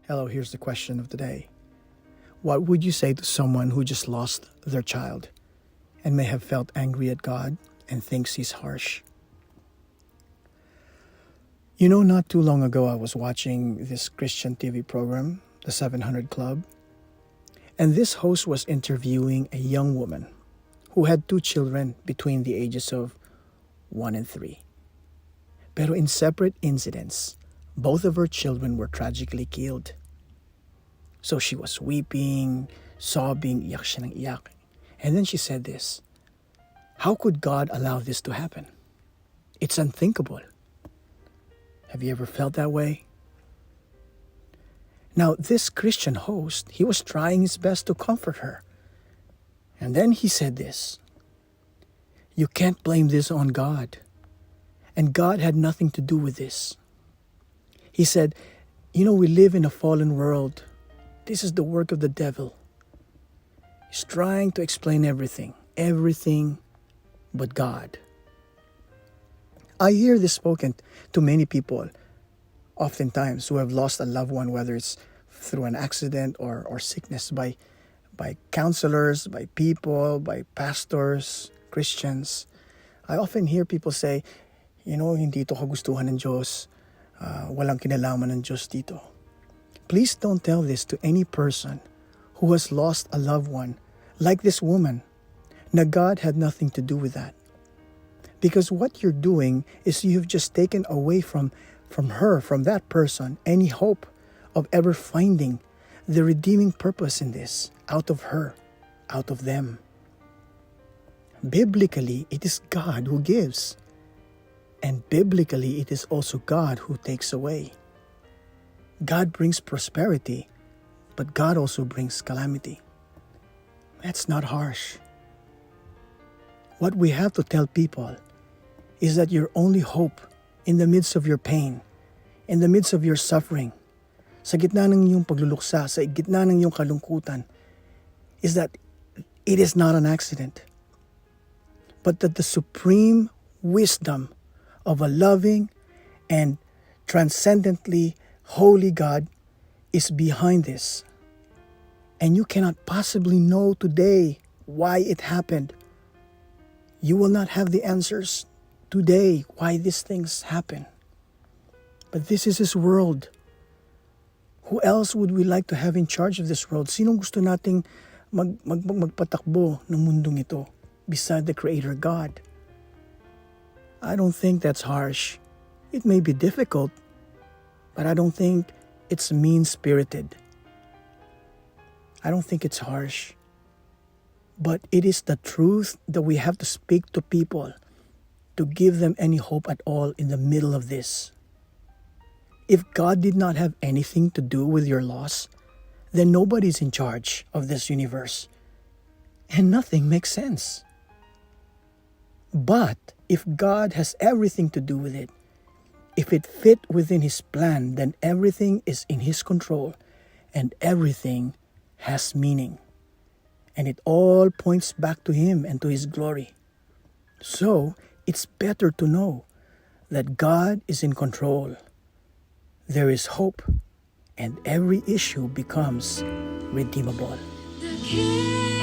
Hello, here's the question of the day. What would you say to someone who just lost their child and may have felt angry at God and thinks he's harsh? You know, not too long ago, I was watching this Christian TV program, The 700 Club, and this host was interviewing a young woman who had two children between the ages of 1 and 3. Pero in separate incidents, both of her children were tragically killed. So she was weeping, sobbing, iyak siya ng iyak. And then she said this, how could God allow this to happen? It's unthinkable. Have you ever felt that way? Now, this Christian host, he was trying his best to comfort her. And then he said this, you can't blame this on God. And God had nothing to do with this. He said, you know, we live in a fallen world. This is the work of the devil. He's trying to explain everything but God. I hear this spoken to many people, oftentimes, who have lost a loved one, whether it's through an accident or sickness, by counselors, by people, by pastors, Christians. I often hear people say, you know, hindi ito kagustuhan ng Diyos. Walang kinalaman ng Diyos dito. Please don't tell this to any person who has lost a loved one, like this woman, na God had nothing to do with that. Because what you're doing is you've just taken away from her, from that person, any hope of ever finding the redeeming purpose in this, out of her, out of them. Biblically, it is God who gives. And biblically, it is also God who takes away. God brings prosperity, but God also brings calamity. That's not harsh. What we have to tell people is that your only hope in the midst of your pain, in the midst of your suffering, sa gitna ng iyong pagluluksa, sa gitna ng iyong kalungkutan, is that it is not an accident, but that the supreme wisdom of a loving and transcendently holy God is behind this. And you cannot possibly know today why it happened. You will not have the answers today why these things happen. But this is His world. Who else would we like to have in charge of this world? Sinong gusto nating magpatakbo ng mundong ito beside the Creator God? I don't think that's harsh. It may be difficult, but I don't think it's mean-spirited. I don't think it's harsh. But it is the truth that we have to speak to people to give them any hope at all in the middle of this. If God did not have anything to do with your loss, then nobody's in charge of this universe. And nothing makes sense. But if God has everything to do with it, if it fit within His plan, then everything is in His control and everything has meaning. And it all points back to Him and to His glory. So, it's better to know that God is in control. There is hope, and every issue becomes redeemable. The King